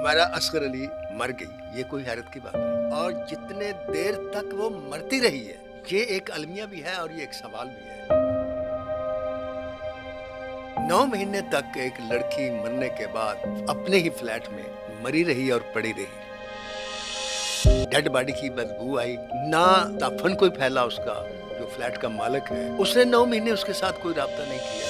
ہمارا اصغر علی مر گئی، یہ کوئی حیرت کی بات نہیں، اور جتنے دیر تک وہ مرتی رہی ہے یہ ایک المیہ بھی ہے اور یہ ایک سوال بھی ہے۔ 9 مہینے تک ایک لڑکی مرنے کے بعد اپنے ہی فلیٹ میں مری رہی اور پڑی رہی، ڈیڈ باڈی کی بدبو آئی، نہ دفن کوئی پھیلا اس کا، جو فلیٹ کا مالک ہے اس نے 9 مہینے اس کے ساتھ کوئی رابطہ نہیں کیا۔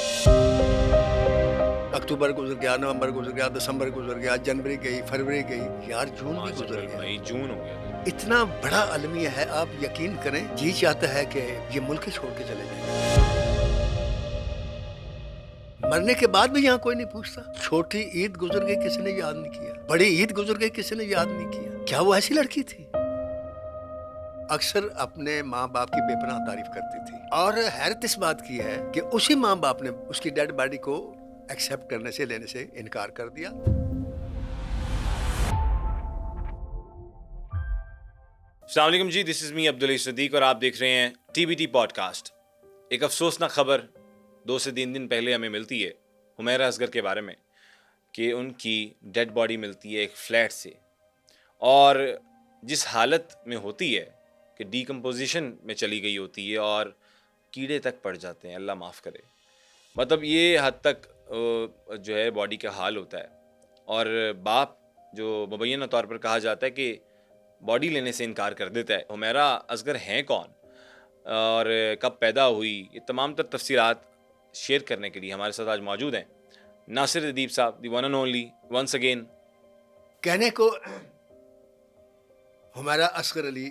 اکتوبر گزر گیا، نومبر گزر گیا، دسمبر گزر گیا، جنوری گئی، فروری گئی، یار جون بھی گزر گیا، مئی جون ہو گیا۔ اتنا بڑا المیہ ہے، آپ یقین کریں جی چاہتا ہے کہ یہ ملک چھوڑ کے چلے جائیں۔ مرنے کے بعد بھی یہاں کوئی نہیں پوچھتا، چھوٹی عید گزر گئی کسی نے یاد نہیں کیا، بڑی عید گزر گئی کسی نے یاد نہیں کیا، کیا وہ ایسی لڑکی تھی؟ اکثر اپنے ماں باپ کی بے پناہ تعریف کرتی تھی، اور حیرت اس بات کی ہے کہ اسی ماں باپ نے اس کی ڈیڈ باڈی کو ایکسیپٹ کرنے سے، لینے سے انکار کر دیا۔ السلام علیکم جی، دس از می عبدالعلی صدیق اور آپ دیکھ رہے ہیں T B T podcast. ایک افسوسناک خبر 2 سے 3 دن پہلے ہمیں ملتی ہے حمیرہ اصغر کے بارے میں، کہ ان کی ڈیڈ باڈی ملتی ہے ایک فلیٹ سے، اور جس حالت میں ہوتی ہے کہ ڈیکمپوزیشن میں چلی گئی ہوتی ہے اور کیڑے تک پڑ جاتے ہیں، اللہ معاف کرے، مطلب یہ حد تک جو ہے باڈی کا حال ہوتا ہے۔ اور باپ جو مبینہ طور پر کہا جاتا ہے کہ باڈی لینے سے انکار کر دیتا ہے۔ حمیرہ اصغر ہیں کون اور کب پیدا ہوئی، یہ تمام تر تفصیلات شیئر کرنے کے لیے ہمارے ساتھ آج موجود ہیں Nasir Adeeb sahab, the one and only, once again. کہنے کو ہمارا اصغر علی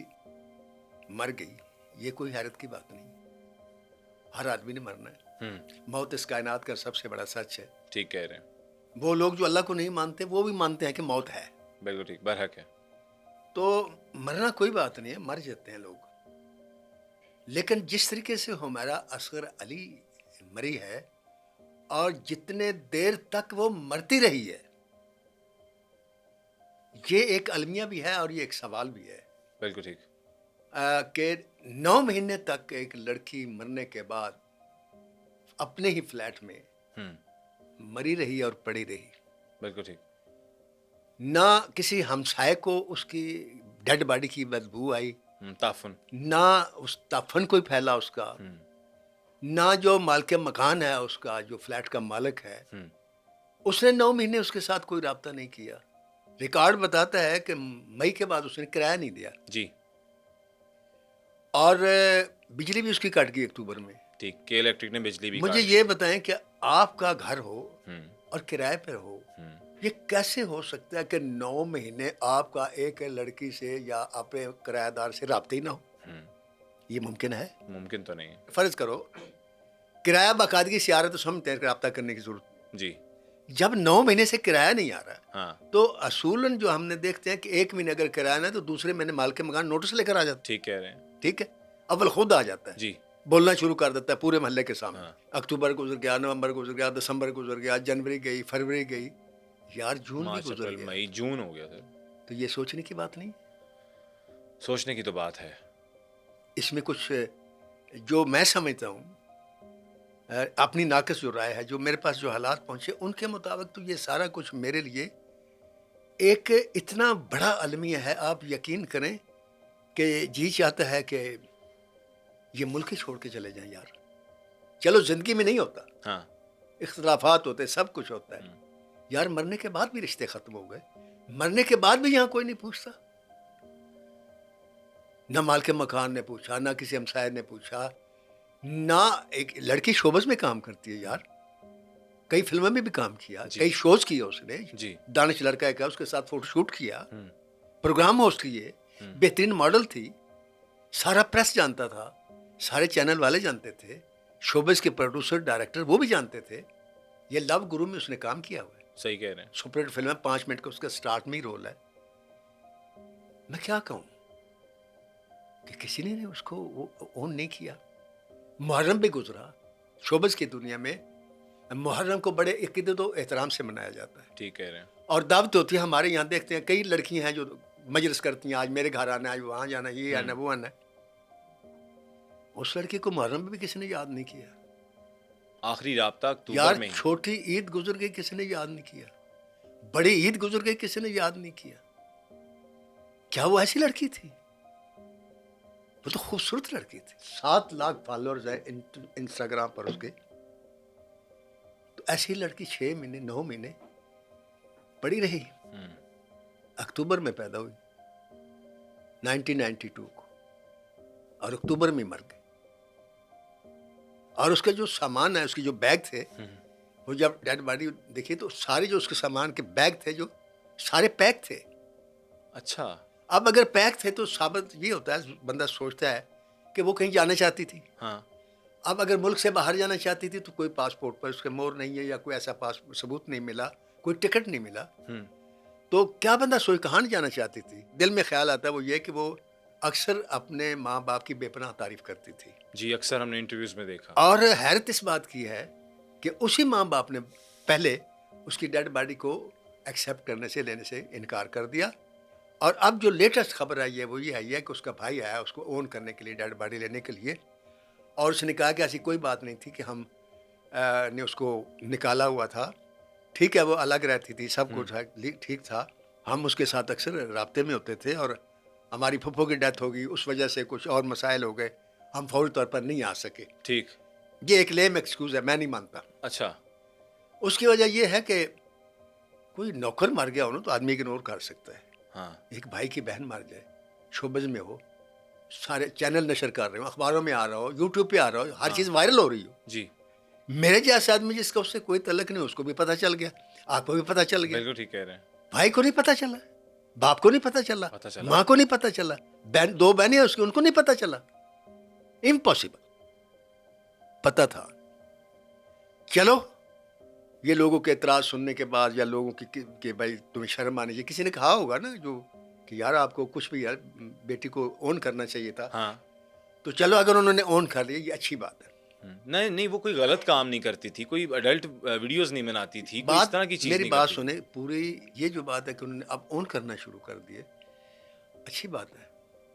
مر گئی، یہ کوئی حیرت کی بات نہیں، ہر آدمی نے مرنا ہے، موت اس کائنات کا سب سے بڑا سچ ہے۔ ٹھیک کہہ رہے ہیں، وہ لوگ جو اللہ کو نہیں مانتے وہ بھی مانتے ہیں کہ موت ہے، بالکل ٹھیک، برحق ہے۔ تو مرنا کوئی بات نہیں ہے، مر جاتے ہیں لوگ، لیکن جس طریقے سے ہمارا اصغر علی مری ہے اور جتنے دیر تک وہ مرتی رہی ہے یہ ایک المیہ بھی ہے اور یہ ایک سوال بھی ہے۔ بالکل ٹھیک، کہ 9 مہینے تک ایک لڑکی مرنے کے بعد اپنے ہی فلیٹ میں مری رہی اور پڑی رہی، بالکل ٹھیک، نہ کسی ہمسائے کو اس کی ڈیڈ باڈی کی بدبو آئی، تعفن، نہ اس دفن کوئی پھیلا اس کا، نہ جو مالک مکان ہے اس کا، جو فلیٹ کا مالک ہے اس نے 9 مہینے اس کے ساتھ کوئی رابطہ نہیں کیا۔ ریکارڈ بتاتا ہے کہ مئی کے بعد اس نے کرایہ نہیں دیا، جی اور بجلی بھی اس کی کٹ گئی اکتوبر میں۔ ٹھیک، کہ الیکٹرک نے بجلی بھی مجھے کاٹ یہ بتائیں کہ آپ کا گھر ہو دی۔ اور کرائے پر ہو، یہ کیسے ہو سکتا ہے کہ 9 مہینے آپ کا ایک لڑکی سے یا اپنے کرایہ دار سے رابطہ ہی نہ ہو؟ یہ ممکن ہے؟ ممکن تو نہیں ہے، فرض کرو کرایہ باقاعدگی سے آ رہا تو سمجھتے ہیں کہ رابطہ کرنے کی ضرورت، جی جب 9 مہینے سے کرایہ نہیں آ رہا ہاں، تو اصولاً جو ہم نے دیکھتے ہیں کہ 1 مہینے اگر کرایہ نہ ہے تو دوسرے مہینے مالک مکان نوٹس لے کر آ جاتا ٹھیک کہہ رہے ہیں، ٹھیک ہے، اول خود آ جاتا ہے، جی بولنا شروع کر دیتا ہے پورے محلے کے سامنے۔ ہاں۔ اکتوبر گزر گیا، نومبر گزر گیا، دسمبر گزر گیا، جنوری گئی، فروری گئی، یار جون بھی مارچ گزر اپریل گیا، مئی جون ہو گیا سر، تو یہ سوچنے کی بات نہیں؟ سوچنے کی تو بات ہے۔ اس میں کچھ جو میں سمجھتا ہوں اپنی ناقص جو رائے ہے، جو میرے پاس جو حالات پہنچے ان کے مطابق تو یہ سارا کچھ میرے لیے ایک اتنا بڑا المیہ ہے، آپ یقین کریں کہ جی چاہتا ہے کہ یہ ملک ہی چھوڑ کے چلے جائیں یار۔ چلو زندگی میں نہیں ہوتا، ہاں، اختلافات ہوتے، سب کچھ ہوتا ہے، یار مرنے کے بعد بھی رشتے ختم ہو گئے، مرنے کے بعد بھی یہاں کوئی نہیں پوچھتا، نہ مالک مکان نے پوچھا، نہ کسی ہمسائے نے پوچھا، نہ ایک لڑکی شوبز میں کام کرتی ہے یار، کئی فلموں میں بھی کام کیا، جی کئی شوز کیے اس نے، جی دانش لڑکا ہے اس کے ساتھ فوٹو شوٹ کیا، پروگرام ہوسٹ کیے، بہترین ماڈل تھی، سارا پریس جانتا تھا، سارے چینل والے جانتے تھے، شوبز کے پروڈیوسر ڈائریکٹر وہ بھی جانتے تھے، یہ لو گرو میں اس نے کام کیا ہوا ہے، صحیح کہہ رہے ہیں، سپر ہٹ فلم ہے، 5 منٹ کا اس کا سٹارٹ میں ہی رول ہے۔ میں کیا کہوں کہ کسی نے اس کو اون نہیں کیا۔ محرم بھی گزرا، شوبز کی دنیا میں محرم کو بڑے عقیدت و احترام سے منایا جاتا ہے، ٹھیک کہہ رہے ہیں، اور دعوت ہوتی ہے، ہمارے یہاں دیکھتے ہیں کئی لڑکیاں ہیں جو مجلس کرتی ہیں، آج میرے گھر آنا ہے، آج وہاں جانا ہے، یہ آنا ہے، وہ آنا ہے، اس لڑکی کو محرم میں بھی کسی نے یاد نہیں کیا آخری رابطہ اکتوبر یار، میں ہی، چھوٹی عید گزر گئی کسی نے یاد نہیں کیا، بڑی عید گزر گئی, کسی نے یاد نہیں کیا. کیا وہ ایسی لڑکی تھی؟ وہ تو خوبصورت لڑکی تھی. 7 لاکھ فالوورز ہیں انسٹاگرام پر اس کے. تو ایسی لڑکی 6 مہینے 9 مہینے پڑی رہی. اکتوبر میں پیدا ہوئی 1992 کو, اور اکتوبر میں مر گئی. اور اس کا جو سامان ہے, اس کے جو بیگ تھے, وہ جب ڈیڈ باڈی دیکھی تو سارے جو اس کے سامان کے بیگ تھے جو سارے پیک تھے. اچھا. اب اگر پیک تھے تو ثابت یہ ہوتا ہے, بندہ سوچتا ہے کہ وہ کہیں جانا چاہتی تھی. ہاں. اب اگر ملک سے باہر جانا چاہتی تھی تو کوئی پاسپورٹ پر اس کے مور نہیں ہے, یا کوئی ایسا ثبوت نہیں ملا, کوئی ٹکٹ نہیں ملا, تو کیا بندہ سوچ کہاں جانا چاہتی تھی. دل میں خیال آتا ہے وہ یہ کہ وہ اکثر اپنے ماں باپ کی بے پناہ تعریف کرتی تھی. جی, اکثر ہم نے انٹرویوز میں دیکھا. اور حیرت اس بات کی ہے کہ اسی ماں باپ نے پہلے اس کی ڈیڈ باڈی کو ایکسیپٹ کرنے سے, لینے سے انکار کر دیا. اور اب جو لیٹسٹ خبر آئی ہے وہ یہ ہے کہ اس کا بھائی آیا اس کو اون کرنے کے لیے, ڈیڈ باڈی لینے کے لیے, اور اس نے کہا کہ ایسی کوئی بات نہیں تھی کہ ہم نے اس کو نکالا ہوا تھا. ٹھیک ہے, وہ الگ رہتی تھی, سب کچھ ٹھیک تھا, ہم اس کے ساتھ اکثر رابطے میں ہوتے تھے, اور ہماری پھپھو کی ڈیتھ ہو گئی, اس وجہ سے کچھ اور مسائل ہو گئے, ہم فوری طور پر نہیں آ سکے. ٹھیک. یہ ایک لیم ایکسکیوز ہے, میں نہیں مانتا. اچھا. اس کی وجہ یہ ہے کہ کوئی نوکر مر گیا ہو نا تو آدمی اگنور کر سکتا ہے. ہاں. ایک بھائی کی بہن مر جائے, شوبز میں ہو, سارے چینل نشر کر رہے ہو, اخباروں میں آ رہا ہو, یوٹیوب پہ آ رہا ہو, ہر چیز وائرل ہو رہی ہو. جی. میرے جیسے آدمی جس کا اس سے کوئی تعلق نہیں, اس کو بھی پتہ چل گیا, آپ کو بھی پتہ چل گیا. بالکل ٹھیک کہہ رہے ہیں. بھائی کو نہیں پتہ چلا, باپ کو نہیں پتہ چلا, پتہ چلا. ماں کو نہیں پتہ چلا, بہن 2 بہنیں اس کی, ان کو نہیں پتہ چلا. امپاسبل. پتہ تھا. چلو یہ لوگوں کے اعتراض سننے کے بعد, یا لوگوں کی کہ بھائی تمہیں شرم آنی چاہیے, کسی نے کہا ہوگا نا جو کہ یار آپ کو کچھ بھی, یار بیٹی کو اون کرنا چاہیے تھا. ہاں. تو چلو اگر انہوں نے اون کر لیا, یہ اچھی بات ہے. نہیں, وہ کوئی غلط کام نہیں کرتی تھی, کوئی ایڈلٹ ویڈیوز نہیں بناتی تھی, کوئی اس طرح کی چیز میری نہیں بات کرتی. سنیں پوری, یہ جو بات ہے کہ انہوں نے اب اون کرنا شروع کر دیے, اچھی بات ہے,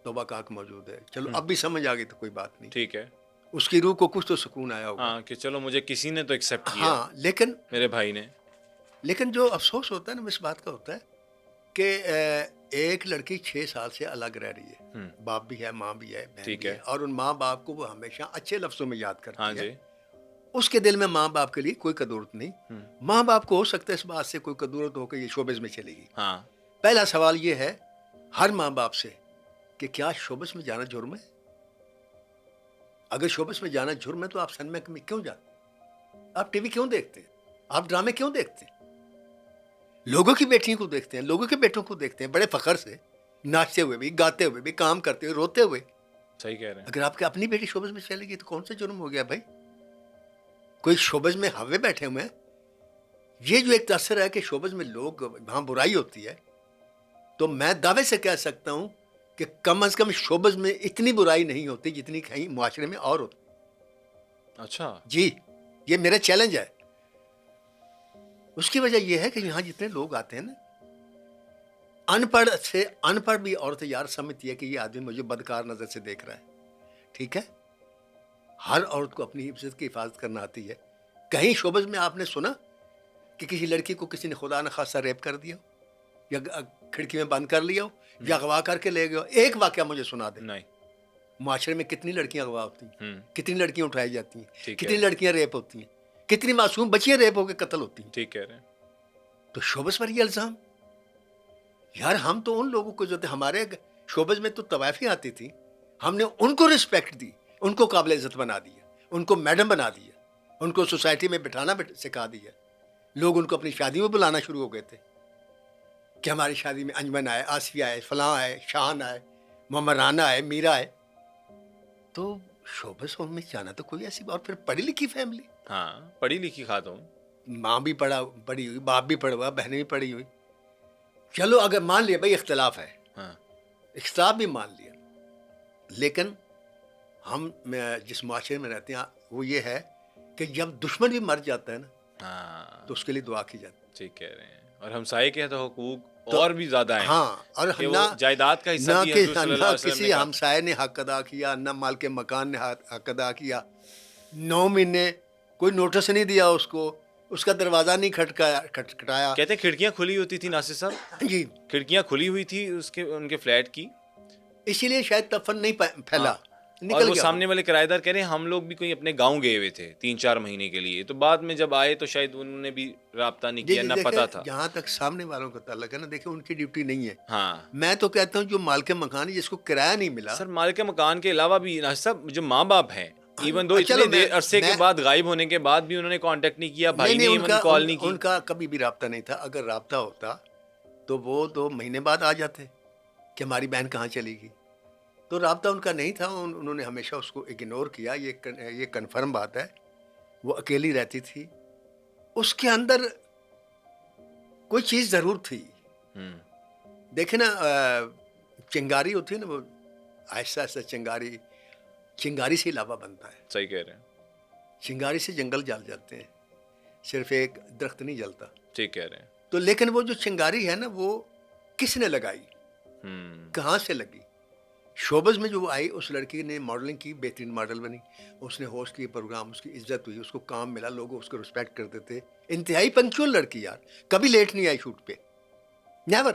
توبہ کاک موجود ہے. چلو اب بھی سمجھ آ گئی تو کوئی بات نہیں. ٹھیک ہے. اس کی روح کو کچھ تو سکون آیا ہوگا. ہاں, کہ چلو مجھے کسی نے تو ایکسیپٹ کیا. ہاں, لیکن میرے بھائی نے. لیکن جو افسوس ہوتا ہے نا اس بات کا ہوتا ہے کہ ایک لڑکی 6 سال سے الگ رہ رہی ہے, باپ بھی ہے, ماں بھی ہے, بہن بھی ہے, اور ان ماں باپ کو وہ ہمیشہ اچھے لفظوں میں یاد کرتی ہے. ہاں جی. اس کے دل میں ماں باپ کے لیے کوئی قدورت نہیں. ماں باپ کو ہو سکتا ہے اس بات سے کوئی قدورت ہو کہ یہ شوبز میں چلے گی. ہاں. پہلا سوال یہ ہے ہر ماں باپ سے کہ کیا شوبز میں جانا جرم ہے؟ اگر شوبز میں جانا جرم ہے تو آپ سنیما میں کیوں جاتے ہیں؟ آپ ٹی وی کیوں دیکھتے ہیں؟ آپ ڈرامے کیوں دیکھتے ہیں؟ لوگوں کی بیٹیوں کو دیکھتے ہیں, لوگوں کے بیٹوں کو دیکھتے ہیں بڑے فخر سے, ناچتے ہوئے بھی, گاتے ہوئے بھی, کام کرتے ہوئے, روتے ہوئے. صحیح کہہ رہے ہیں. اگر آپ کی اپنی بیٹی شوبز میں چلے گی تو کون سا جرم ہو گیا بھائی؟ کوئی شوبز میں ہوے بیٹھے ہوئے ہیں. یہ جو ایک تاثر ہے کہ شوبز میں لوگ وہاں برائی ہوتی ہے, تو میں دعوے سے کہہ سکتا ہوں کہ کم از کم شوبز میں اتنی برائی نہیں ہوتی جتنی کہیں معاشرے میں اور ہوتی. اچھا. جی, یہ میرا چیلنج ہے. اس کی وجہ یہ ہے کہ یہاں جتنے لوگ آتے ہیں نا, ان پڑھ بھی عورت یار سمجھتی ہے کہ یہ آدمی مجھے بدکار نظر سے دیکھ رہا ہے. ٹھیک ہے, ہر عورت کو اپنی عزت کی حفاظت کرنا آتی ہے. کہیں شوبز میں آپ نے سنا کہ کسی لڑکی کو کسی نے خدا نخواستہ ریپ کر دیا ہو, یا کھڑکی میں بند کر لیا ہو, یا اغوا کر کے لے گیا ہو؟ ایک واقعہ مجھے سنا دیں. نہیں. معاشرے میں کتنی لڑکیاں اغوا ہوتی ہیں, کتنی لڑکیاں اٹھائی جاتی ہیں, کتنی ہے. لڑکیاں ریپ ہوتی ہیں, کتنی معصوم بچیاں ریپ ہو کے قتل ہوتی ہیں. ٹھیک کہہ رہے ہیں. تو شوبز پر یہ الزام, یار ہم تو ان لوگوں کو جو تھے, ہمارے شوبز میں تو طوائفیں آتی تھیں, ہم نے ان کو رسپیکٹ دی, ان کو قابل عزت بنا دیا, ان کو میڈم بنا دیا, ان کو سوسائٹی میں بٹھانا سکھا دیا. لوگ ان کو اپنی شادی میں بلانا شروع ہو گئے تھے کہ ہماری شادی میں انجمن آئے, آصفیہ آئے, فلاں آئے, شان آئے, محمد رانا آئے, میرا آئے. تو شوبز میں جانا تو کوئی ایسی بات. پھر پڑھی لکھی فیملی, ہاں, پڑھی لکھی خاتون, ماں بھی پڑھی ہوئی, باپ بھی پڑھا ہوا, بہنیں بھی پڑھی ہوئی. چلو اگر مان لیا بھائی اختلاف ہے, ہاں, اختلاف بھی مان لیا, لیکن ہم جس معاشرے میں رہتے ہیں وہ یہ ہے کہ جب دشمن بھی مر جاتا ہے نا, ہاں, تو اس کے لیے دعا کی جاتی ہے. ٹھیک کہہ رہے ہیں. اور ہمسائے کے تو حقوق اور بھی زیادہ ہیں. ہاں, اور کہ وہ جائیداد کا حصہ بھی حضور صلی اللہ علیہ وسلم کسی نے کہا. ہمسائے نے حق ادا کیا, نہ مال کے مکان نے حق ادا کیا. 9 مہینے کوئی نوٹس نہیں دیا اس کو, اس کا دروازہ نہیں کھٹکھٹایا. کہتے ہیں کھڑکیاں کھلی ہوتی تھی ناصر صاحب, جی, کھڑکیاں کھلی ہوئی تھی ان کے فلیٹ کی, اسی لیے شاید تفن نہیں پھیلا, اور نکل وہ گیا. سامنے والے کرایہ دار کہہ رہے ہیں ہم لوگ بھی کوئی اپنے گاؤں گئے ہوئے تھے 3-4 مہینے کے لیے, تو بعد میں جب آئے تو شاید انہوں نے بھی رابطہ نہیں جی کیا, جی, نہ دیکھیں پتا تھا. جہاں تک سامنے والوں کا تعلق ہے نا, دیکھیں ان کی ڈیوٹی نہیں ہے. ہاں میں تو کہتا ہوں جو مالک مکان ہے جس کو کرایہ نہیں ملا. سر, مالک مکان کے علاوہ بھی ناصر صاحب جو ماں باپ ہیں, ایون دو چلو اتنے دیر عرصے کے بعد غائب ہونے کے بعد بھی انہوں نے کانٹیکٹ نہیں کیا, بھائی نے ایون کال نہیں کی. ان کا کبھی بھی رابطہ نہیں تھا. اگر رابطہ ہوتا تو وہ 2 مہینے بعد آ جاتے کہ ہماری بہن کہاں چلی گئی. تو رابطہ ان کا نہیں تھا, انہوں نے ہمیشہ اس کو اگنور کیا. یہ کنفرم بات ہے. وہ اکیلی رہتی تھی, اس کے اندر کوئی چیز ضرور تھی. دیکھیں نا, چنگاری ہوتی ہے نا, وہ آہستہ آہستہ چنگاری سے لاوا بنتا ہے. صحیح کہہ رہے ہیں, چنگاری سے جنگل جل جاتے ہیں, صرف ایک درخت نہیں جلتا. ٹھیک کہہ رہے ہیں. تو لیکن وہ جو چنگاری ہے نا, وہ کس نے لگائی, کہاں سے لگی. شوبز میں جو آئی, اس لڑکی نے ماڈلنگ کی, بہترین ماڈل بنی, اس نے ہوسٹ کیے پروگرام, اس کی عزت ہوئی, اس کو کام ملا, لوگ اس کو رسپیکٹ کرتے تھے. انتہائی پنکچوئل لڑکی یار, کبھی لیٹ نہیں آئی شوٹ پہ, نیور.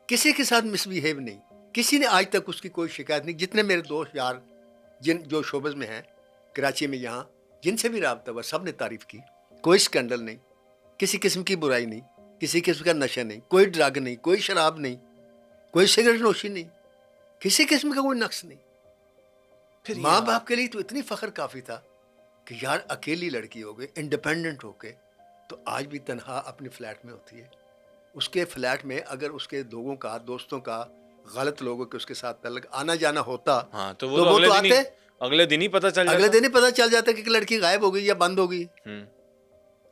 کسی کے ساتھ مس بیہیو نہیں, کسی نے آج تک اس کی کوئی شکایت نہیں. جتنے میرے دوست یار جو شوبز میں ہیں کراچی میں, یہاں جن سے بھی رابطہ ہوا, سب نے تعریف کی. کوئی اسکینڈل نہیں, کسی قسم کی برائی نہیں, کسی قسم کا نشہ نہیں, کوئی ڈرگ نہیں, کوئی شراب نہیں, کوئی سگریٹ نوشی نہیں, کسی قسم کا کوئی نقص نہیں. ماں باپ کے لیے تو اتنی فخر کافی تھا کہ یار اکیلی لڑکی ہو گئی, انڈیپینڈنٹ ہو کے, تو آج بھی تنہا اپنے فلیٹ میں ہوتی ہے. اس کے فلیٹ میں اگر اس کے لوگوں کا, دوستوں کا, غلط لوگوں کے اس کے ساتھ تعلق آنا جانا ہوتا, تو وہ تو آتے, اگلے دن ہی پتہ چل جاتا, اگلے دن ہی پتہ چل جاتا کہ لڑکی غائب ہو گئی یا بند ہو گئی.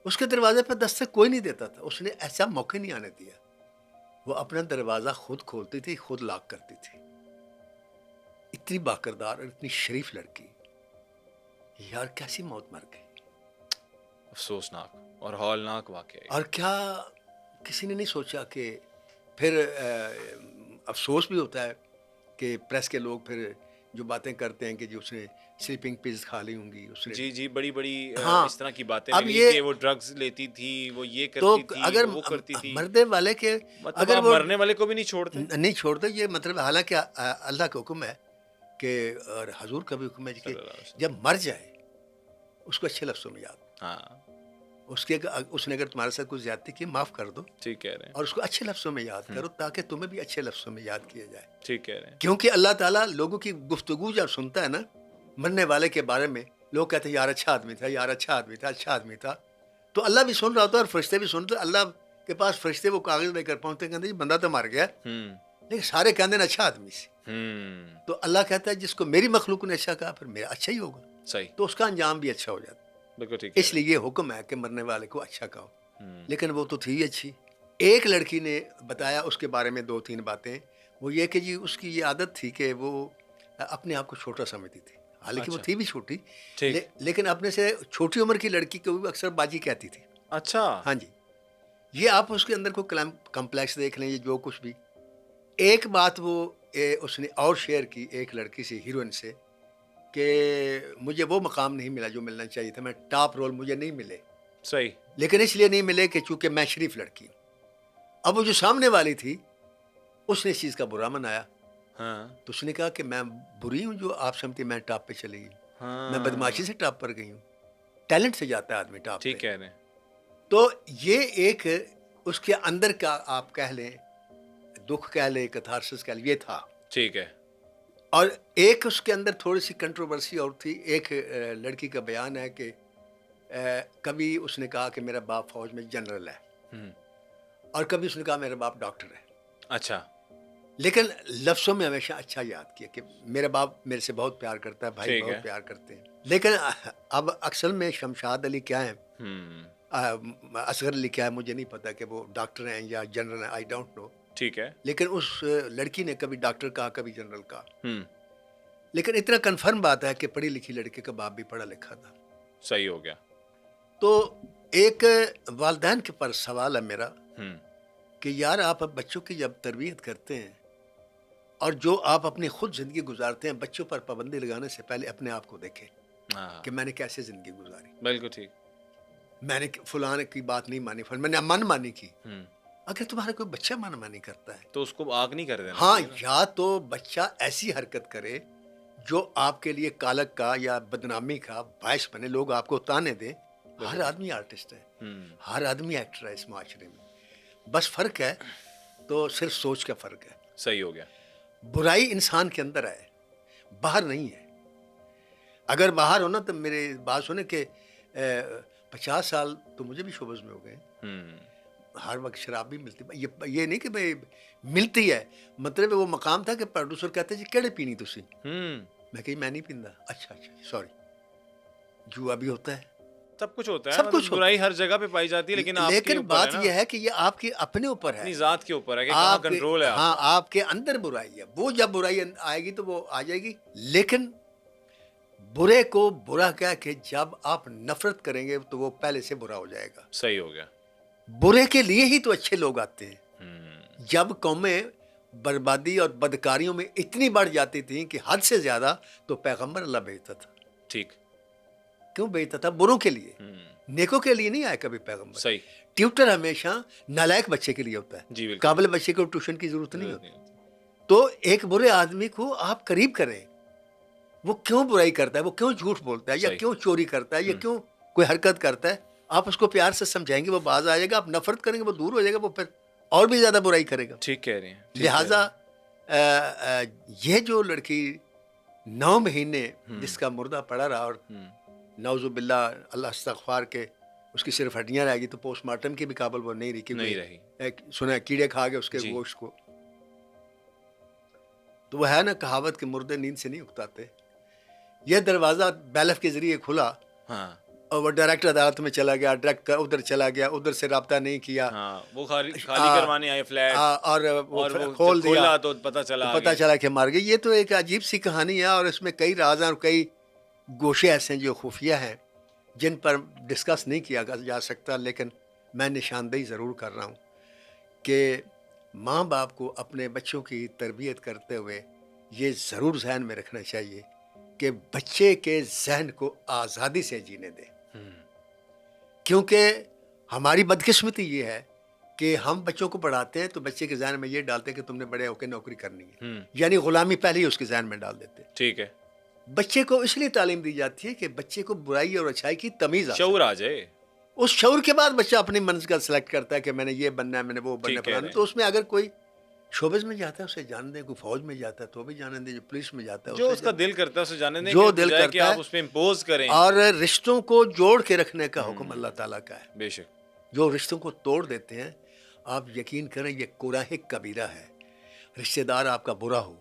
اس کے دروازے پہ دستک کوئی نہیں دیتا تھا. اس نے ایسا موقع نہیں آنے دیا. وہ اپنا دروازہ خود کھولتی تھی, خود لاک کرتی تھی. اتنی باکردار اور اتنی شریف لڑکی, یار کیسی موت مر گئی. افسوسناک اور ہولناک واقعہ. اور کیا کسی نے نہیں سوچا کہ پھر افسوس بھی ہوتا ہے کہ پریس کے لوگ پھر جو باتیں کرتے ہیں کہ جو اس نے سلیپنگ پلز کھا لی ہوں گی, اس نے جی بڑی ہاں, اس طرح کی باتیں اب ملی کہ وہ ڈرگز لیتی تھی, وہ یہ کرتی تھی, اگر وہ کرتی تھی. مردے والے کے اگر وہ مرنے والے کو بھی نہیں چھوڑتے یہ مطلب, حالانکہ اللہ کا حکم ہے کہ, اور حضور کا بھی حکم ہے کہ جب مر جائے اس کو اچھے لفظوں میں یاد. اس نے اگر تمہارے ساتھ کوئی زیادتی کی, معاف کر دو. ٹھیک کہہ رہے ہیں. اور اس کو اچھے لفظوں میں یاد کرو تاکہ تمہیں بھی اچھے لفظوں میں یاد کیا جائے. ٹھیک کہہ رہے ہیں. کیونکہ اللہ تعالیٰ لوگوں کی گفتگو جب سنتا ہے نا مرنے والے کے بارے میں, لوگ کہتے ہیں یار اچھا آدمی تھا, یار اچھا آدمی تھا, اچھا آدمی تھا. تو اللہ بھی سن رہا ہوتا ہے اور فرشتے بھی سنتے. اللہ کے پاس فرشتے وہ کاغذ لے کر پہنچتے, کہتے ہیں بندہ تو مر گیا, لیکن سارے کہتے ہیں اچھا آدمی سے. تو اللہ کہتا ہے جس کو میری مخلوق نے اچھا کہا پھر میرا اچھا ہی ہوگا. صحیح. تو اس کا انجام بھی اچھا ہو جاتا. اس لیے یہ حکم ہے کہ مرنے والے کو اچھا کہو. لیکن وہ تو تھی اچھی. ایک لڑکی نے بتایا اس کے بارے میں 2-3 باتیں. وہ یہ کہ جی اس کی یہ عادت تھی کہ وہ اپنے آپ کو چھوٹا سمجھتی تھی, حالانکہ وہ تھی بھی چھوٹی, لیکن اپنے سے چھوٹی عمر کی لڑکی کو بھی اکثر باجی کہتی تھی. اچھا. ہاں جی, یہ آپ اس کے اندر کوئی کمپلیکس دیکھ لیں, یہ جو کچھ بھی. ایک بات وہ اس نے اور شیئر کی ایک لڑکی سے, ہیروئن سے, کہ مجھے وہ مقام نہیں ملا جو ملنا چاہیے تھا, میں ٹاپ رول مجھے نہیں ملے. صحیح. لیکن اس لیے نہیں ملے کہ چونکہ میں شریف لڑکی ہوں. اب وہ جو سامنے والی تھی اس نے اس چیز کا برا منایا. تو اس نے کہا کہ میں بری ہوں جو آپ سمجھتی میں ٹاپ پہ چلی گئی. میں بدماشی سے ٹاپ پر گئی ہوں. ٹیلنٹ سے جاتا ہے آدمی ٹاپ پہ. ٹھیک کہہ رہے ہیں. تو یہ ایک اس کے اندر کا آپ کہہ لیں دکھ کہہ لیں, کتھارسس کہہ لیں, یہ تھا. ٹھیک ہے. اور ایک اس کے اندر تھوڑی سی کنٹروورسی اور تھی. ایک لڑکی کا بیان ہے کہ کبھی اس نے کہا کہ میرا باپ فوج میں جنرل ہے, اور کبھی اس نے کہا میرا باپ ڈاکٹر ہے. اچھا. لیکن لفظوں میں ہمیشہ اچھا یاد کیا کہ میرا باپ میرے سے بہت پیار کرتا ہے, بھائی بہت پیار کرتے ہیں. لیکن اب اکثر میں شمشاد علی کیا ہے, اصغر علی کیا ہے, مجھے نہیں پتا کہ وہ ڈاکٹر ہیں یا جنرل ہیں, آئی ڈونٹ نو. ٹھیک ہے. لیکن اس لڑکی نے کبھی ڈاکٹر کہا, کبھی جنرل کہا. لیکن اتنا کنفرم بات ہے کہ پڑھی لکھی لڑکی کا باپ بھی پڑھا لکھا تھا. صحیح ہو گیا. تو ایک والدین کے پر سوال ہے میرا کہ یار آپ بچوں کی جب تربیت کرتے ہیں اور جو آپ اپنی خود زندگی گزارتے ہیں, بچوں پر پابندی لگانے سے پہلے اپنے آپ کو دیکھیں کہ میں نے کیسے زندگی گزاری. بالکل ٹھیک. میں نے فلاں کی بات نہیں مانی، میں نے من مانی کی. ہوں. اگر تمہارا کوئی بچہ من مانی کرتا ہے، تو اس کو آگ نہیں کر دینا ہاں، چاہیے نا. یا تو بچہ ایسی حرکت کرے جو آپ کے لیے کالک کا یا بدنامی کا باعث بنے، لوگ آپ کو تانے دیں. ہر آدمی آرٹسٹ ہے، ہوں. ہر آدمی ایکٹر ہے اس معاشرے میں. بس فرق ہے تو صرف سوچ کا فرق ہے. صحیح ہو گیا. برائی انسان کے اندر ہے، باہر نہیں ہے. اگر باہر ہونا تو میرے بات سنیں کہ 50 سال تو مجھے بھی شوبز میں ہو گئے. ہوں. ہر وقت شراب بھی ملتی، یہ نہیں کہ بھائی ملتی ہے، مطلب وہ مقام تھا کہ پروڈیوسر کہتے جی کہڑے پینی تسی، ہوں. میں کہ میں نہیں پیندا. اچھا سوری. جوا بھی ہوتا ہے، سب کچھ ہوتا ہے، سب مطلب کچھ ہوتا برائی ہے. ہر جگہ پہ پائی جاتی ہے، لیکن آپ کے اوپر ہے بات نا، یہ ہے کہ یہ آپ کے اپنے اوپر ہے، اپنی ذات کے اوپر ہے کہ کہاں آپ کے، کنٹرول ہے آپ ہاں کا. آپ کے اندر برائی ہے. وہ جب برائی آئے گی تو وہ آ جائے گی. لیکن برے کو برا کہہ کے جب آپ نفرت کریں گے تو وہ پہلے سے برا ہو جائے گا. صحیح ہو گیا. برے کے لیے ہی تو اچھے لوگ آتے ہیں. ہوں. جب قومیں بربادی اور بدکاریوں میں اتنی بڑھ جاتی تھیں کہ حد سے زیادہ، تو پیغمبر اللہ بھیجتا تھا. ٹھیک. کیوں بھیجتا تھا؟ بروں کے لیے، ہوں. نیکوں کے لیے نہیں آیا کبھی پیغمبر. صحیح. ٹیوٹر ہمیشہ نالائق بچے کے لیے ہوتا ہے، جی بالکل. قابل بچے کو ٹیوشن کی ضرورت نہیں ضرورت ہوتی. نہیں ہوتی. تو ایک برے آدمی کو آپ قریب کریں، وہ کیوں برائی کرتا ہے، وہ کیوں جھوٹ بولتا ہے، یا صحیح. کیوں چوری کرتا ہے، یا کیوں کوئی حرکت کرتا ہے. آپ اس کو پیار سے سمجھائیں گے، وہ باز آ جائے گا. آپ نفرت کریں گے، وہ دور ہو جائے گا، وہ پھر اور بھی زیادہ برائی کرے گا. ٹھیک کہہ رہے ہیں. لہٰذا یہ جو لڑکی 9 مہینے جس کا مردہ پڑا رہا، اور نعوذ باللہ اللہ استغفار کے اس کی صرف ہڈیاں رہ گئی، تو پوسٹ مارٹم کی بھی قابل وہ نہیں رہی، نہیں کیونکہ رہی. سنا کیڑے کھا گئے اس کے گوشت کو. تو وہ ہے نا کہاوت کہ مردے نیند سے نہیں اکتاتے. یہ دروازہ بیلف کے ذریعے کھلا، ہاں. اور وہ ڈائریکٹر عدالت میں چلا گیا، ڈائریکٹ ادھر چلا گیا، ادھر سے رابطہ نہیں کیا. ہاں. وہ خالی کروانے آئے فلیٹ، اور وہ کھول جب دیا کھولا تو پتہ تو چلا پتہ چلا کہ مار گئے. یہ تو ایک عجیب سی کہانی ہے، اور اس میں کئی راز ہیں اور کئی گوشے ایسے ہیں جو خفیہ ہیں، جن پر ڈسکس نہیں کیا جا سکتا. لیکن میں نشاندہی ضرور کر رہا ہوں کہ ماں باپ کو اپنے بچوں کی تربیت کرتے ہوئے یہ ضرور ذہن میں رکھنا چاہیے کہ بچے کے ذہن کو آزادی سے جینے دیں. کیونکہ ہماری بدقسمتی یہ ہے کہ ہم بچوں کو پڑھاتے ہیں تو بچے کے ذہن میں یہ ڈالتے ہیں کہ تم نے بڑے ہو کے نوکری کرنی ہے، یعنی غلامی پہلے ہی اس کے ذہن میں ڈال دیتے. ٹھیک ہے. بچے کو اس لیے تعلیم دی جاتی ہے کہ بچے کو برائی اور اچھائی کی تمیز شعور آ جائے. اس شعور کے بعد بچہ اپنی منزل سلیکٹ کرتا ہے کہ میں نے یہ بننا ہے، میں نے وہ بننا ہے. تو اس میں اگر کوئی شعبز میں جاتا ہے اسے جان دیں، کوئی فوج میں جاتا ہے تو بھی جانے دیں، جو پولیس میں جاتا ہے جو اس کا دل کرتا ہے اسے جانے دیں، جو دل کہ کرتا آپ اس پہ امپوز کریں. اور رشتوں کو جوڑ کے رکھنے کا حکم اللہ تعالیٰ کا ہے. بے شک. جو رشتوں کو توڑ دیتے ہیں، آپ یقین کریں یہ گناہ کبیرہ ہے. رشتہ دار آپ کا برا ہو،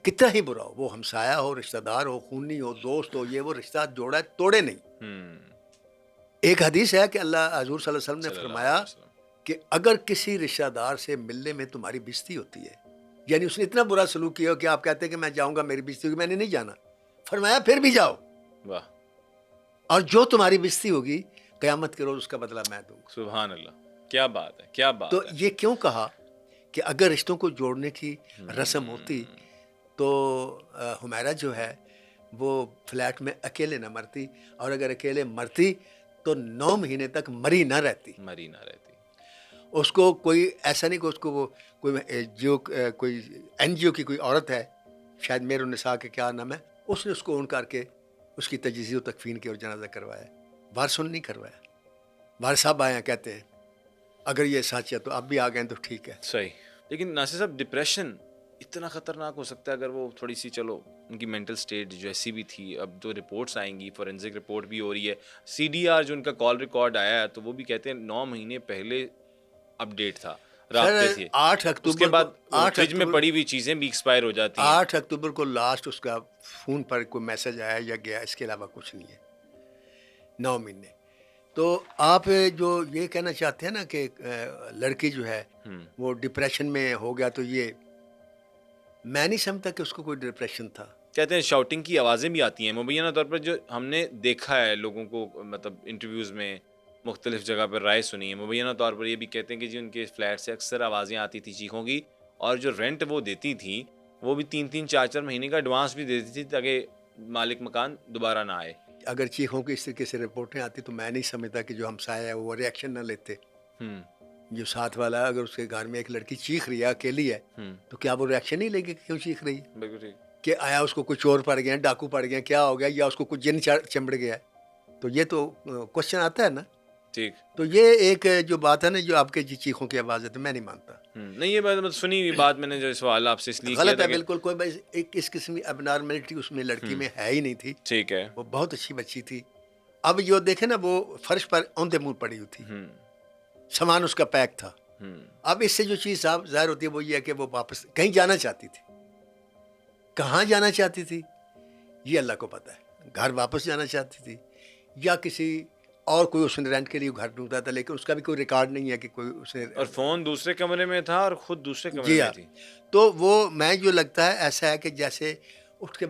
کتنا ہی برا ہو، وہ ہمسایہ ہو، رشتہ دار ہو، خونی ہو، دوست ہو، یہ وہ رشتہ جوڑا ہے، توڑے نہیں. ایک حدیث ہے کہ اللہ حضور صلی اللہ علیہ وسلم نے فرمایا کہ اگر کسی رشتہ دار سے ملنے میں تمہاری بےزتی ہوتی ہے، یعنی اس نے اتنا برا سلوک کیا ہو کہ آپ کہتے ہیں کہ میں جاؤں گا میری بےزتی ہوگی، میں نے نہیں جانا، فرمایا پھر بھی جاؤ. واہ. اور جو تمہاری بےزتی ہوگی قیامت کے روز اس کا بدلہ میں دوں گا. سبحان اللہ. کیا بات ہے، کیا بات ہے. تو یہ کیوں کہا کہ اگر رشتوں کو جوڑنے کی رسم ہوتی تو حمیرہ جو ہے وہ فلیٹ میں اکیلے نہ مرتی، اور اگر اکیلے مرتی تو 9 مہینے تک مری نہ رہتی. اس کو کوئی ایسا نہیں کہ اس کو وہ کوئی این جی او کی کوئی عورت ہے، شاید میر النساء کے کیا نام ہے، اس نے اس کو اون کر کے اس کی تجہیز و تکفین کی اور جنازہ کروایا. وارثوں نہیں کروایا. وارث صاحب آئے ہیں کہتے ہیں اگر یہ سچ ہے تو اب بھی آ گئے تو ٹھیک ہے. صحیح. لیکن ناصر صاحب ڈپریشن اتنا خطرناک ہو سکتا ہے اگر وہ تھوڑی سی، چلو ان کی مینٹل سٹیٹ جو ایسی بھی تھی، اب جو رپورٹس آئیں گی، فورینزک رپورٹ بھی ہو رہی ہے، سی ڈی آر جو ان کا کال ریکارڈ آیا ہے تو وہ بھی کہتے ہیں 9 مہینے پہلے اپڈیٹ تھا، رابطے تھے. 8 اکتوبر اس کے بعد فریج میں پڑی ہوئی چیزیں بھی ایکسپائر ہو جاتی ہیں. 8 اکتوبر کو لاسٹ اس کا فون پر کوئی میسج آیا یا گیا، اس کے علاوہ کچھ نہیں ہے. 9 مہینے. تو آپ جو یہ کہنا چاہتے ہیں نا کہ لڑکی جو ہے وہ ڈپریشن میں ہو گیا، تو یہ میں نہیں سمجھتا کہ اس کو کوئی ڈپریشن تھا. کہتے ہیں شاؤٹنگ کی آوازیں بھی آتی ہیں مبینہ طور پر، جو ہم نے دیکھا ہے لوگوں کو، مطلب انٹرویوز میں مختلف جگہ پر رائے سنی ہے، مبینہ طور پر یہ بھی کہتے ہیں کہ جی ان کے فلیٹ سے اکثر آوازیں آتی تھی چیخوں کی، اور جو رینٹ وہ دیتی تھیں وہ بھی 3-3 4-4 مہینے کا ایڈوانس بھی دیتی تھی تاکہ مالک مکان دوبارہ نہ آئے. اگر چیخوں کی اس طریقے سے رپورٹیں آتی تو میں نہیں سمجھتا کہ جو ہمسایہ ہے وہ ریئیکشن نہ لیتے. جو ساتھ والا اگر اس کے گھر میں ایک لڑکی چیخ رہی ہے اکیلی ہے تو کیا وہ ریئیکشن نہیں لے گی کہ کیوں چیخ رہی ہے؟ بالکل ٹھیک. کہ آیا اس کو کوئی چور پڑ گیا, ڈاکو پڑ گیا, کیا ہو گیا, یا اس کو کوئی جن چمڑ گیا. تو یہ تو کوشچن آتا ہے نا. ٹھیک. تو یہ ایک جو بات ہے نا, جو آپ کے چیخوں کی آواز ہے, تو میں نہیں مانتا. نہیں, یہ بات سنی ہوئی بات, میں نے جو سوال آپ سے اس لیے کیا غلط تھا ہے کہ بالکل. کوئی ایک اس قسم کی ابنارملٹی اس میں لڑکی میں ہے ہی نہیں تھی. ٹھیک ہے. وہ بہت اچھی بچی تھی. اب جو دیکھے نا, وہ فرش پر اوندے منہ پڑی ہوئی تھی, سامان اس کا پیک تھا. اب اس سے جو چیز صاحب ظاہر ہوتی ہے وہ یہ ہے کہ وہ واپس کہیں جانا چاہتی تھی. کہاں جانا چاہتی تھی یہ اللہ کو پتہ ہے. گھر واپس جانا چاہتی تھی یا کسی اور کوئی اس نے رینٹ کے لیے گھر ڈھونڈا تھا, لیکن اس کا بھی کوئی ریکارڈ نہیں ہے کہ کوئی اس نے. اور فون دوسرے کمرے میں تھا اور خود دوسرے کمرے جی میں ہاں. تھی. تو وہ میں جو لگتا ہے ایسا ہے کہ جیسے اٹھ کے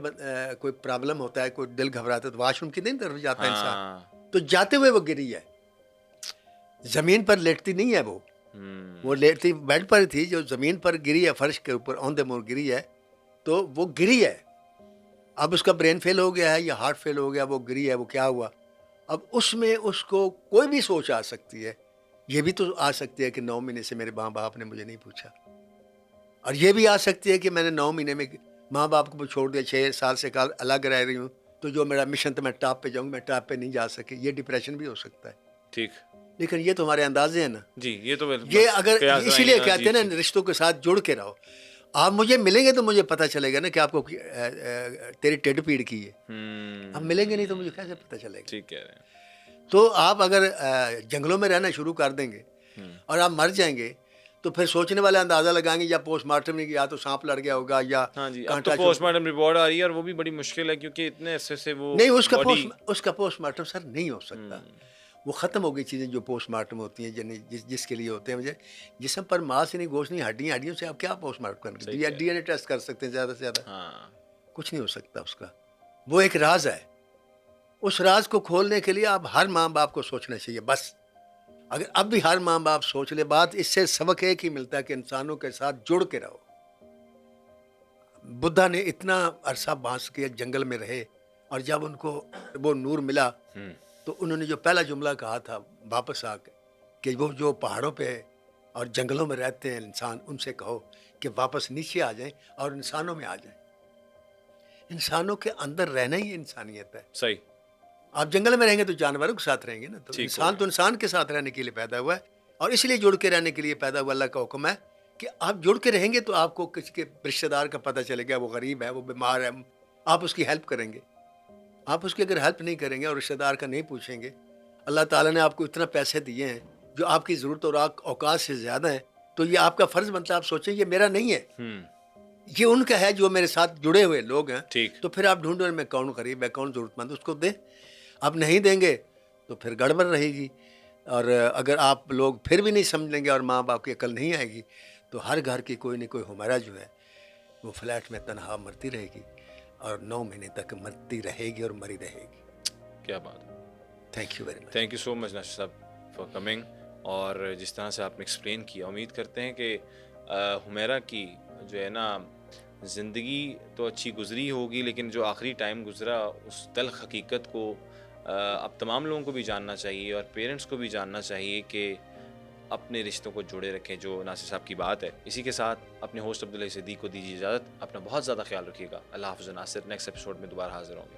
کوئی پرابلم ہوتا ہے, کوئی دل گھبراتا ہے تو واش روم کی نہیں طرف جاتا ہے انسان, تو جاتے ہوئے وہ گری ہے. زمین پر لیٹتی نہیں ہے وہ لیٹتی بیڈ پر تھی. جو زمین پر گری ہے, فرش کے اوپر آن دا مور گری ہے, تو وہ گری ہے. اب اس کا برین فیل ہو گیا ہے یا ہارٹ فیل ہو گیا, وہ گری ہے, وہ کیا ہوا. اب اس میں اس کو کوئی بھی سوچ آ سکتی ہے. یہ بھی تو آ سکتی ہے کہ 9 مہینے سے میرے ماں باپ نے مجھے نہیں پوچھا. اور یہ بھی آ سکتی ہے کہ میں نے 9 مہینے میں ماں باپ کو چھوڑ دیا, 6 سال سے الگ رہ رہی ہوں, تو جو میرا مشن تھا میں ٹاپ پہ جاؤں گا, میں ٹاپ پہ نہیں جا سکی. یہ ڈپریشن بھی ہو سکتا ہے. ٹھیک. لیکن یہ تو ہمارے اندازے ہیں نا. جی, یہ تو یہ اگر اسی لیے کہتے ہیں نا رشتوں کے ساتھ جڑ کے رہو. آپ مجھے ملیں گے تو مجھے پتہ چلے گا نا کہ آپ کو تیری ٹیڈ پیڑ کی ہے. اب ملیں گے نہیں تو مجھے کیسے پتہ چلے گا. ٹھیک کہہ رہے ہیں. تو آپ اگر جنگلوں میں رہنا شروع کر دیں گے اور آپ مر جائیں گے تو پھر سوچنے والے اندازہ لگائیں گے یا پوسٹ مارٹم نہیں کیا تو سانپ لڑ گیا ہوگا یا ہاں جی, اب تو پوسٹ مارٹم رپورٹ آ رہی ہے اور وہ بھی بڑی مشکل ہے کیونکہ اتنے عرصے سے وہ نہیں. اس کا پوسٹ مارٹم سر نہیں ہو سکتا. وہ ختم ہو گئی چیزیں جو پوسٹ مارٹم ہوتی ہیں, جس کے لیے ہوتے ہیں. مجھے جسم پر ماس ہی نہیں, گوشت نہیں, ہڈیوں سے آپ کیا پوسٹ مارٹم کریں گے. ڈی این اے ٹیسٹ کر سکتے ہیں زیادہ سے زیادہ, کچھ نہیں ہو سکتا اس کا. وہ ایک راز ہے. اس راز کو کھولنے کے لیے اب ہر ماں باپ کو سوچنا چاہیے. بس اگر اب بھی ہر ماں باپ سوچ لے بات, اس سے سبق ایک ہی ملتا ہے کہ انسانوں کے ساتھ جڑ کے رہو. بدھا نے اتنا عرصہ بانس کیا, جنگل میں رہے, اور جب ان کو وہ نور ملا تو انہوں نے جو پہلا جملہ کہا تھا واپس آ کے کہ وہ جو پہاڑوں پہ اور جنگلوں میں رہتے ہیں انسان, ان سے کہو کہ واپس نیچے آ جائیں اور انسانوں میں آ جائیں. انسانوں کے اندر رہنا ہی انسانیت ہے. صحیح. آپ جنگل میں رہیں گے تو جانوروں کے ساتھ رہیں گے نا. تو انسان تو انسان کے ساتھ رہنے کے لیے پیدا ہوا ہے, اور اس لیے جڑ کے رہنے کے لیے پیدا ہوا. اللہ کا حکم ہے کہ آپ جڑ کے رہیں گے تو آپ کو کسی کے رشتہ دار کا پتہ چلے گا, وہ غریب ہے, وہ بیمار ہے, آپ اس کی ہیلپ کریں گے. آپ اس کی اگر ہیلپ نہیں کریں گے اور رشتہ دار کا نہیں پوچھیں گے, اللہ تعالیٰ نے آپ کو اتنا پیسے دیے ہیں جو آپ کی ضرورت اور اوقات سے زیادہ ہیں, تو یہ آپ کا فرض بنتا ہے آپ سوچیں یہ میرا نہیں ہے, یہ ان کا ہے جو میرے ساتھ جڑے ہوئے لوگ ہیں. تو پھر آپ ڈھونڈو میں کون غریب ہے, کون ضرورت مند, اس کو دیں. آپ نہیں دیں گے تو پھر گڑبڑ رہے گی. اور اگر آپ لوگ پھر بھی نہیں سمجھ لیں گے اور ماں باپ کی عقل نہیں آئے گی تو ہر گھر کی کوئی نہ کوئی ہمارا جو ہے وہ فلیٹ میں تنہا مرتی رہے گی, اور 9 مہینے تک مرتی رہے گی اور مری رہے گی. کیا بات ہے. Thank you very much. Thank you so much Nasir صاحب فار کمنگ. اور جس طرح سے آپ نے ایکسپلین کیا, امید کرتے ہیں کہ حمیرہ کی جو ہے نا زندگی تو اچھی گزری ہوگی, لیکن جو آخری ٹائم گزرا اس تلخ حقیقت کو اب تمام لوگوں کو بھی جاننا چاہیے, اور پیرنٹس کو بھی جاننا چاہیے کہ اپنے رشتوں کو جوڑے رکھیں, جو ناصر صاحب کی بات ہے. اسی کے ساتھ اپنے ہوسٹ عبداللہ صدیق کو دیجیے اجازت. اپنا بہت زیادہ خیال رکھیے گا. اللہ حافظ ناصر. نیکسٹ ایپیسوڈ میں دوبارہ حاضر ہوں گے.